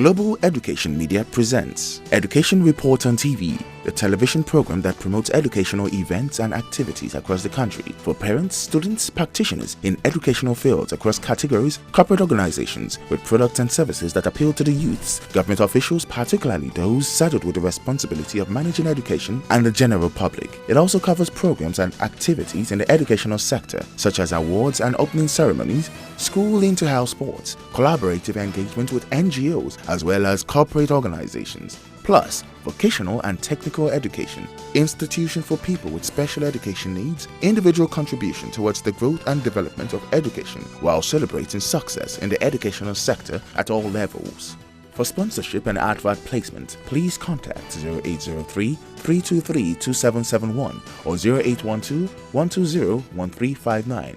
Global Education Media presents Education Report on TV, the television program that promotes educational events and activities across the country for parents, students, practitioners in educational fields across categories, corporate organizations with products and services that appeal to the youths, government officials, particularly those saddled with the responsibility of managing education, and the general public. It also covers programs and activities in the educational sector, such as awards and opening ceremonies, school inter-house sports, collaborative engagement with NGOs, as well as corporate organizations, plus vocational and technical education, institution for people with special education needs, individual contribution towards the growth and development of education while celebrating success in the educational sector at all levels. For sponsorship and advert placement, please contact 0803-323-2771 or 0812-120-1359.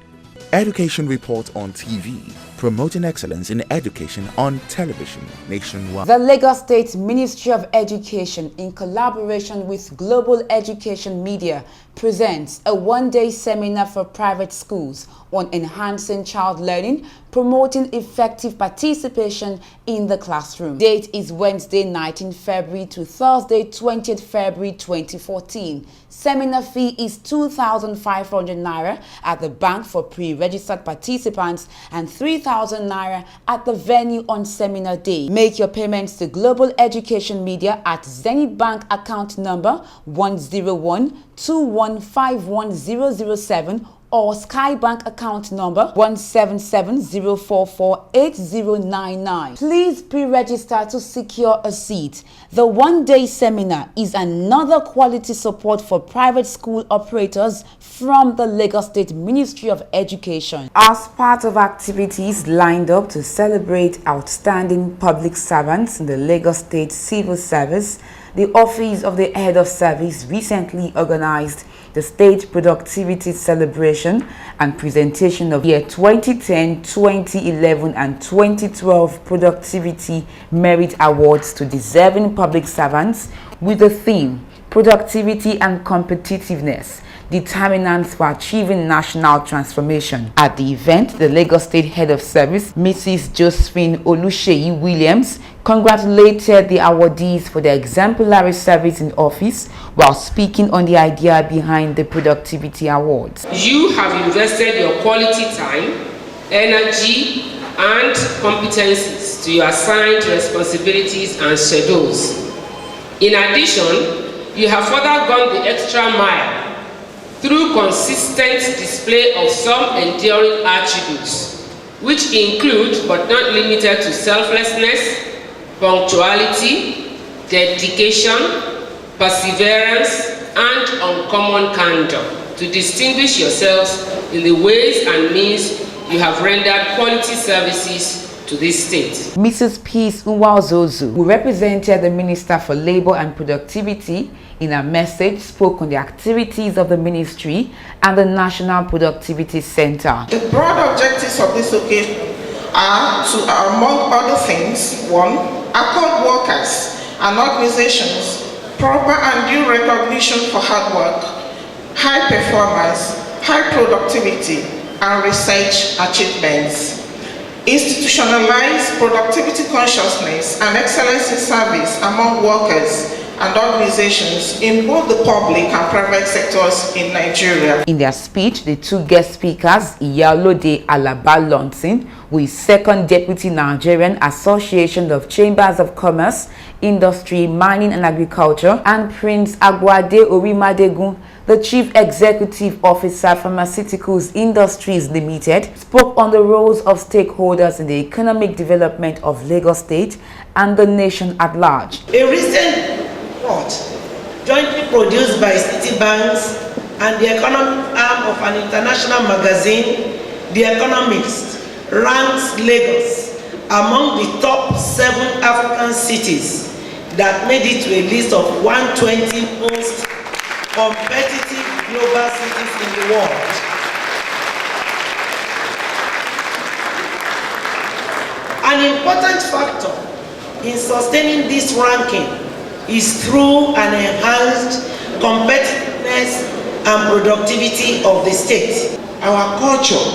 Education Report on TV, promoting excellence in education on television nationwide. The Lagos State Ministry of Education, in collaboration with Global Education Media, presents a one-day seminar for private schools on enhancing child learning, promoting effective participation in the classroom. Date is Wednesday 19 February to Thursday 20th February 2014. Seminar fee is 2,500 naira at the bank for pre-registered participants and 3,000 naira at the venue on seminar day. Make your payments to Global Education Media at Zenith Bank account number 101-2151-007 or Skybank account number 177-044-8099. Please pre-register to secure a seat. The one-day seminar is another quality support for private school operators from the Lagos State Ministry of Education. As part of activities lined up to celebrate outstanding public servants in the Lagos State Civil Service, the Office of the Head of Service recently organized the State Productivity Celebration and presentation of year 2010, 2011 and 2012 Productivity Merit Awards to deserving public servants with the theme Productivity and Competitiveness, Determinants for Achieving National Transformation. At the event, the Lagos State Head of Service, Mrs. Josephine Oluseyi Williams, congratulated the awardees for their exemplary service in office while speaking on the idea behind the Productivity Awards. You have invested your quality time, energy, and competencies to your assigned responsibilities and schedules. In addition, you have further gone the extra mile through consistent display of some enduring attributes, which include but not limited to selflessness, punctuality, dedication, perseverance, and uncommon candor to distinguish yourselves in the ways and means you have rendered quality services to this state. Mrs. Peace Nwaozozu, who represented the Minister for Labour and Productivity, in a message spoke on the activities of the ministry and the National Productivity Center. The broad objectives of this occasion are to, among other things, 1. Accord workers and organizations proper and due recognition for hard work, high performance, high productivity, and research achievements. Institutionalize productivity consciousness and excellence in service among workers and organizations in both the public and private sectors in Nigeria. In their speech, the two guest speakers, Iyalode Alaba Lonson, who is Second Deputy Nigerian Association of Chambers of Commerce, Industry, Mining and Agriculture, and Prince Agwade Orimadegun, the Chief Executive Officer, Pharmaceuticals Industries Limited, spoke on the roles of stakeholders in the economic development of Lagos State and the nation at large. A recent report jointly produced by Citibank and the economic arm of an international magazine, The Economist, ranks Lagos among the top 7 African cities that made it to a list of 120 most competitive global cities in the world. An important factor in sustaining this ranking is through an enhanced competitiveness and productivity of the state. Our culture,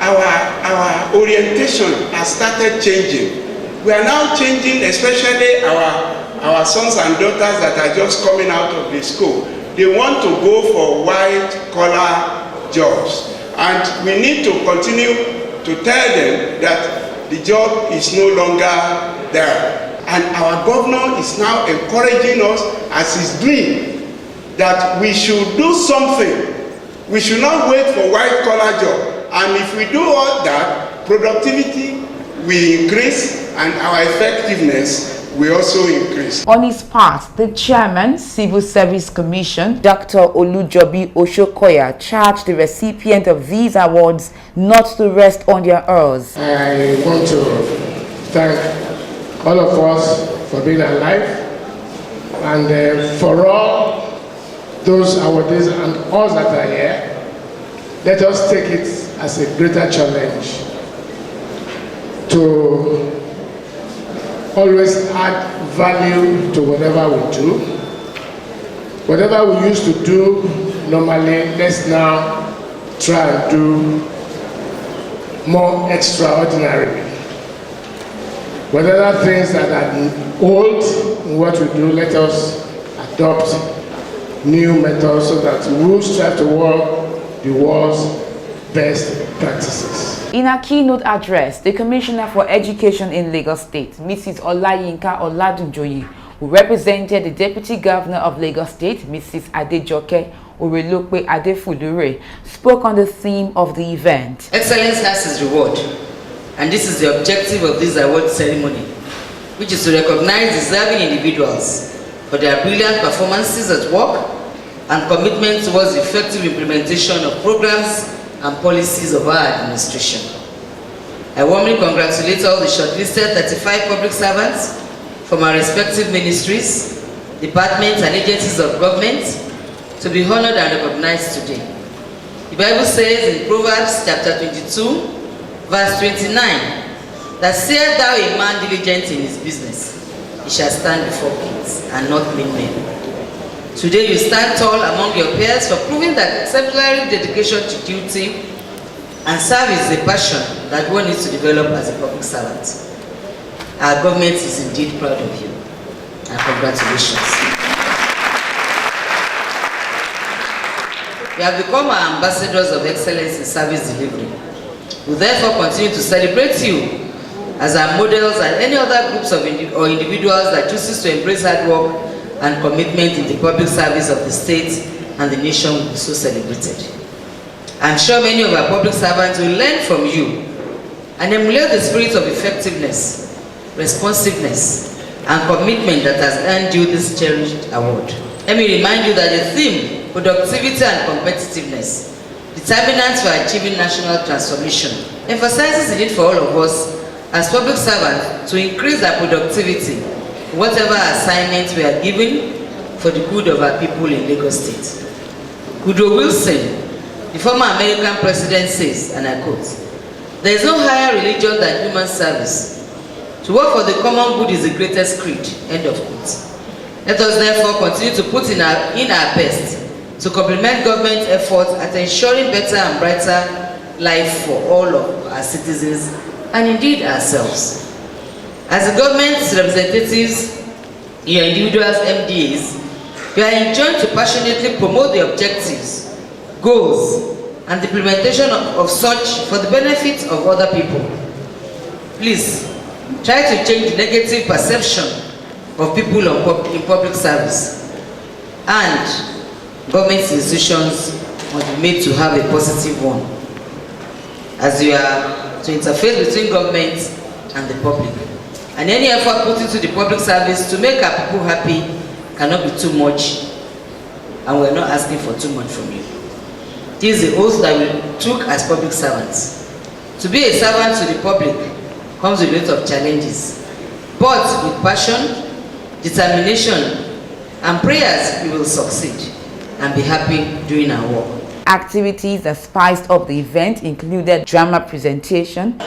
our orientation has started changing. We are now changing, especially our sons and daughters that are just coming out of the school. They want to go for white-collar jobs. And we need to continue to tell them that the job is no longer there. And our governor is now encouraging us, as he's doing, that we should do something. We should not wait for white-collar job. And if we do all that, productivity will increase and our effectiveness will also increase. On his part, the chairman, Civil Service Commission, Dr. Olujobi Oshokoya, charged the recipient of these awards not to rest on their oars. I want to thank all of us for being alive, and for all those awardees and us that are here, let us take it as a greater challenge to always add value to whatever we do. Whatever we used to do normally, let's now try and do more extraordinary. Whatever things that are old in what we do, let us adopt new methods so that we will strive to work the world's best practices. In her keynote address, the Commissioner for Education in Lagos State, Mrs. Olayinka Oladunjoyi, who represented the Deputy Governor of Lagos State, Mrs. Adejoke Orelope Adefulure, spoke on the theme of the event. Excellence has its reward, and this is the objective of this award ceremony, which is to recognize deserving individuals for their brilliant performances at work and commitment towards the effective implementation of programs and policies of our administration. I warmly congratulate all the shortlisted 35 public servants from our respective ministries, departments and agencies of government to be honored and recognized today. The Bible says in Proverbs chapter 22, verse 29, that seest thou a man diligent in his business, he shall stand before kings and not mean men. Today you stand tall among your peers for proving that exemplary dedication to duty and service is a passion that one needs to develop as a public servant. Our government is indeed proud of you, and congratulations. You have become our ambassadors of excellence in service delivery. We therefore continue to celebrate you as our models and any other groups of individuals that chooses to embrace hard work and commitment in the public service of the state and the nation will be so celebrated. I'm sure many of our public servants will learn from you and emulate the spirit of effectiveness, responsiveness, and commitment that has earned you this cherished award. Let me remind you that the theme, productivity and competitiveness, determinants for achieving national transformation, emphasizes the need for all of us as public servants to increase our productivity, whatever assignments we are given for the good of our people in Lagos State. Woodrow Wilson, the former American president, says, and I quote, "There is no higher religion than human service. To work for the common good is the greatest creed," end of quote. Let us therefore continue to put in our best to complement government efforts at ensuring better and brighter life for all of our citizens and indeed ourselves. As the government's representatives, your individuals, MDAs, we are enjoined to passionately promote the objectives, goals, and the implementation of such for the benefit of other people. Please, try to change the negative perception of people in public service, and government institutions must be made to have a positive one, as you are to interface between government and the public. And any effort put into the public service to make our people happy cannot be too much, and we're not asking for too much from you. This is the oath that we took as public servants. To be a servant to the public comes with a lot of challenges, but with passion, determination, and prayers, we will succeed and be happy doing our work. Activities that spiced up the event included drama presentation,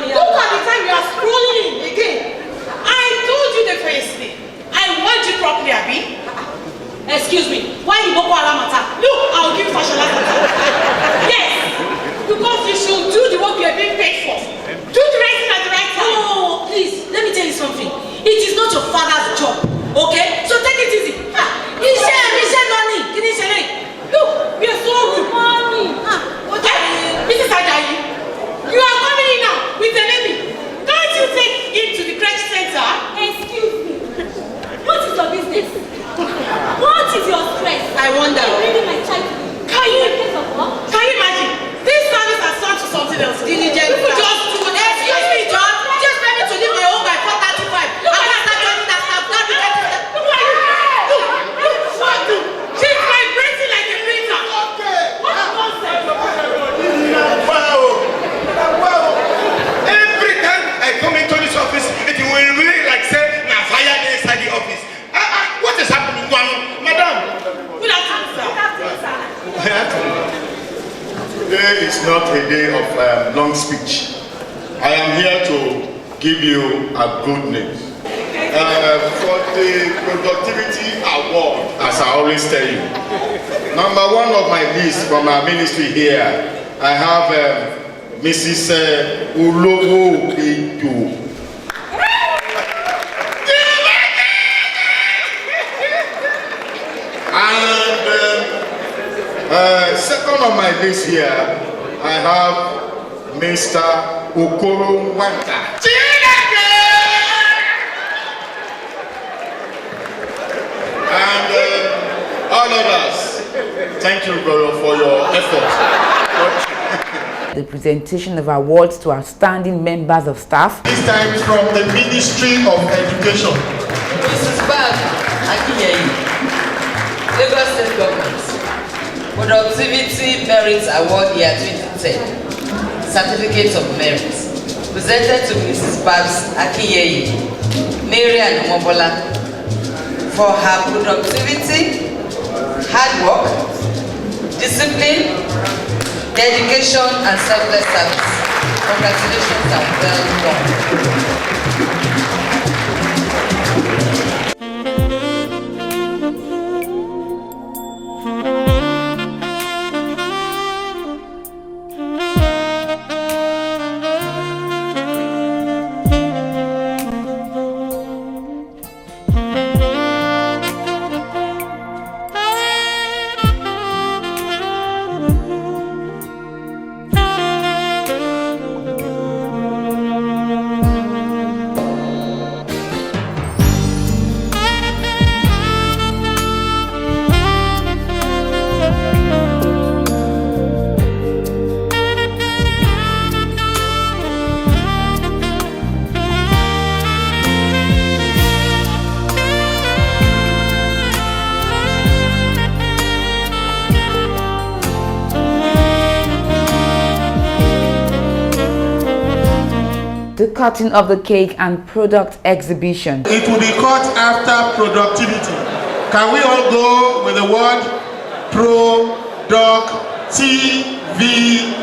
Look at the time you are scrolling again. I told you the first thing. I want you properly, Abi. Excuse me. Why the Boko Haram attack? Look, I'll give Fashola attack. Yes, because you should do the work you are being paid for. Today is not a day of long speech. I am here to give you a good news. For the Productivity Award, as I always tell you, number one of my list from our ministry here, I have Mrs. Ulowo Ejo. And second on my list here, I have Mr. Okoro Wanta. And all of us, thank you, brother, for your effort. The presentation of awards to outstanding members of staff. This time from the Ministry of Education. Mrs. Bag Akinyei, Lagos State Government, Productivity Merit Award Year 2010, Certificate of Merit, presented to Mrs. Babs Akinyei, Mary and Mobola, for her productivity, hard work, discipline, dedication and selfless service. Congratulations and well done. The cutting of the cake and product exhibition. It will be cut after productivity. Can we all go with the word productivity?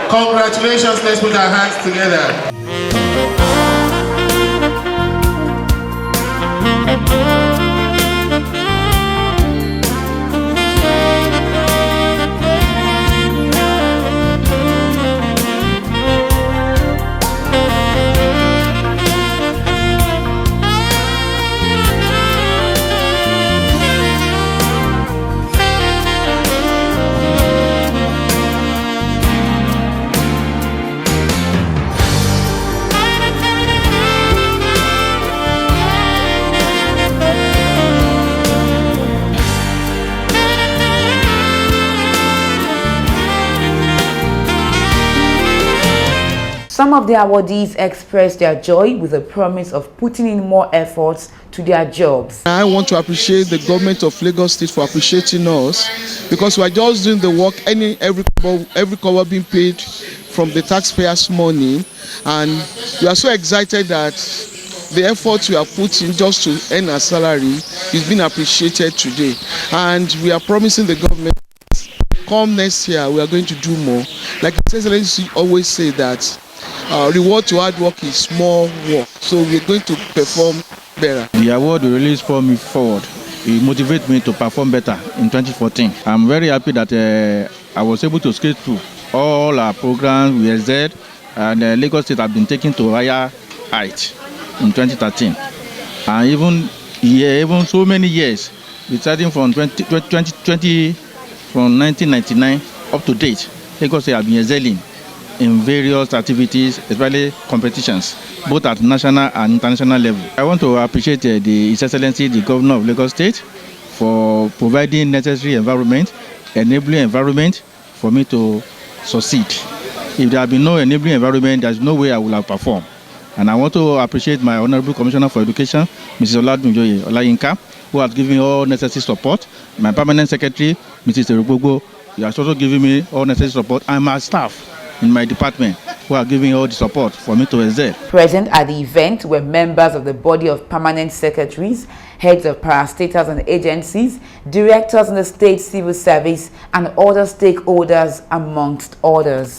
Congratulations, let's put our hands together. Some of the awardees expressed their joy with the promise of putting in more efforts to their jobs. I want to appreciate the government of Lagos State for appreciating us, because we are just doing the work, every cover being paid from the taxpayers' money, and we are so excited that the effort we are putting just to earn a salary is being appreciated today, and we are promising the government come next year we are going to do more. Like His Excellency always say that reward to hard work is more work, so we're going to perform better. The award will really spur me forward. It motivates me to perform better in 2014. I'm very happy that I was able to scale through all our programs we exert, and Lagos State have been taken to higher heights in 2013. And even so many years, starting from 1999 up to date, Lagos State have been excelling in various activities, especially competitions, both at national and international level. I want to appreciate His Excellency, the Governor of Lagos State, for providing necessary environment, enabling environment for me to succeed. If there had been no enabling environment, there's no way I would have performed. And I want to appreciate my Honorable Commissioner for Education, Mrs. Oladunjoye Olayinka, who has given me all necessary support. My Permanent Secretary, Mrs. Erugbogbo, he has also given me all necessary support, and my staff. in my department who are giving all the support for me to excel. Present at the event were members of the body of permanent secretaries, heads of parastatals and agencies, directors in the state civil service, and other stakeholders, amongst others.